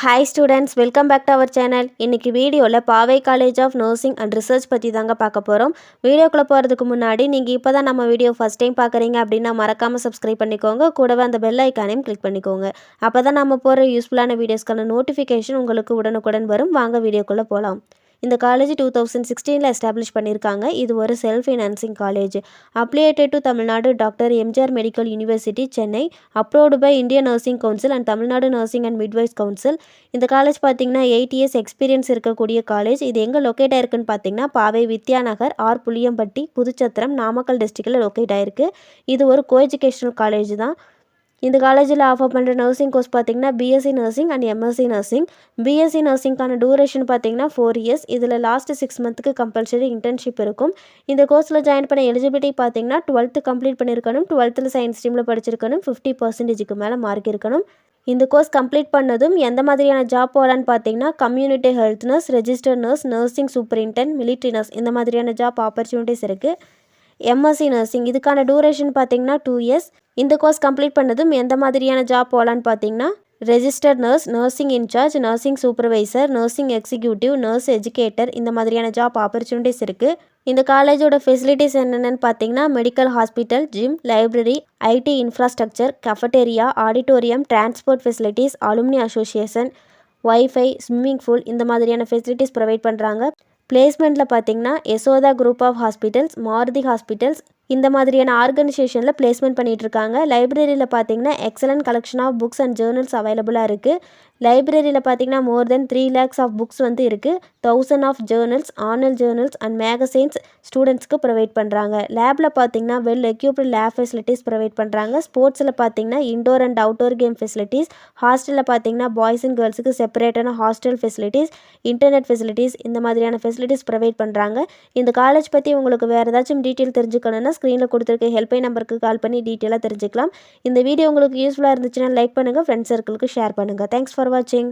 Hi students, welcome back to our channel. இன்னைக்கு வீடியோல Paavai college of nursing and research பற்றி தாங்க பார்க்க போகிறோம். வீடியோக்குள்ளே போகிறதுக்கு முன்னாடி நீங்கள் இப்போ தான் நம்ம வீடியோ ஃபஸ்ட் டைம் பார்க்குறீங்க அப்படின்னா மறக்காமல் சப்ஸ்கிரைப் பண்ணிக்கோங்க. கூடவே அந்த பெல் ஐக்கானையும் கிளிக் பண்ணிக்கோங்க. அப்போ தான் நம்ம போகிற யூஸ்ஃபுல்லான வீடியோஸ்க்கான நோட்டிஃபிகேஷன் உங்களுக்கு உடனுக்குடன் வரும். வாங்க வீடியோக்குள்ளே போகலாம். இந்த காலேஜ் 2016 எஸ்டாப்ளிஷ் பண்ணியிருக்காங்க. இது ஒரு self financing college. Affiliated to Tamil Nadu doctor MGR medical university Chennai. Approved by Indian nursing council and Tamil Nadu nursing and midwives council. இந்த காலேஜ் பார்த்தீங்கன்னா 8 இயர்ஸ் எக்ஸ்பீரியன்ஸ் இருக்கக்கூடிய காலேஜ். இது எங்கே லொக்கேட் ஆயிருக்குன்னு பார்த்தீங்கன்னா பாவை வித்யாநகர் ஆர் புளியம்பட்டி புதுச்சத்திரம் நாமக்கல் டிஸ்ட்ரிக்டில் லொக்கேட் ஆயிருக்கு. இது ஒரு கோ எஜுகேஷனல் காலேஜ் தான். இந்த காலேஜில் ஆஃபர் பண்ணுற நர்சிங் கோர்ஸ் பார்த்தீங்கன்னா BSc nursing and MSc nursing. BSc நர்சிங்கான டூரேஷன் பார்த்தீங்கன்னா 4 இயர்ஸ். இதில் லாஸ்ட்டு 6 மந்த்துக்கு கம்பல்சரி இன்டர்ன்ஷிப் இருக்கும். இந்த கோர்ஸில் ஜாயின் பண்ண எலிஜிபிலிட்டி பார்த்தீங்கன்னா 12th கம்ப்ளீட் பண்ணியிருக்கணும், 12th சயின்ஸ் ஸ்ட்ரீமில் படிச்சிருக்கணும், 50% மேலே மார்க் இருக்கணும். இந்த கோர்ஸ் கம்ப்ளீட் பண்ணதும் எந்த மாதிரியான ஜாப் போகலான்னு பார்த்தீங்கன்னா community health nurse, register nurse, nursing superintendent, military nurse இந்த மாதிரியான ஜாப் ஆப்பர்ச்சுனிட்டிஸ் இருக்குது. எம்எஸ்சி நர்சிங் இதுக்கான டூரேஷன் பார்த்தீங்கன்னா 2 இயர்ஸ். இந்த கோர்ஸ் கம்ப்ளீட் பண்ணதும் எந்த மாதிரியான ஜாப் போகலான்னு பார்த்தீங்கன்னா register nurse, nursing incharge, nursing supervisor, nursing executive, nurse educator இந்த மாதிரியான ஜாப் ஆப்பர்ச்சுனிட்டிஸ் இருக்குது. இந்த காலேஜோட ஃபெசிலிட்டிஸ் என்னென்னு பார்த்தீங்கன்னா medical hospital, gym, library, IT infrastructure, cafeteria, auditorium, transport facilities, alumni association, WiFi, swimming pool இந்த மாதிரியான ஃபெசிலிட்டிஸ் ப்ரொவைட் பண்ணுறாங்க. பிளேஸ்மெண்ட்டில் பார்த்தீங்கன்னா Yashoda group of hospitals, Maruti hospitals இந்த மாதிரியான ஆர்கனைசேஷனில் பிளேஸ்மெண்ட் பண்ணிகிட்ருக்காங்க. லைப்ரரியில் பார்த்தீங்கன்னா excellent collection of books and journals அவைலபிளாக இருக்குது. லைப்ரரியில் பார்த்தீங்கன்னா more than 3 lakhs of books வந்து இருக்குது. 1000 of journals, online journals and magazines ஸ்டூடெண்ட்ஸ்க்கு ப்ரொவைட் பண்ணுறாங்க. லேபில் பார்த்தீங்கன்னா well equipped lab facilities provide பண்ணுறாங்க. ஸ்போர்ட்ஸில் பார்த்தீங்கன்னா indoor and outdoor game facilities. ஹாஸ்டலில் பார்த்தீங்கன்னா பாய்ஸ் அண்ட் கேர்ள்ஸுக்கு செப்பரேட்டான ஹாஸ்டல் ஃபெசிலிட்டிஸ், இன்டர்நெட் ஃபெசிலிட்டிஸ் இந்த மாதிரியான ஃபெசிலிட்டிஸ் ப்ரொவைட் பண்ணுறாங்க. இந்த காலேஜ் பற்றி உங்களுக்கு வேறு ஏதாச்சும் டீட்டெயில் தெரிஞ்சுக்கணுன்னா ஸ்க்ரீனில் கொடுத்துருக்க ஹெல்ப்லைன் நம்பருக்கு கால் பண்ணி டீட்டெயிலாக தெரிஞ்சுக்கலாம். இந்த வீடியோ உங்களுக்கு யூஸ்ஃபுல்லாக இருந்துச்சுன்னா லைக் பண்ணுங்கள், ஃப்ரெண்ட்ஸ் சர்க்கிளுக்கு ஷேர் பண்ணுங்கள். தேங்க்ஸ் ஃபார் வாட்சிங்.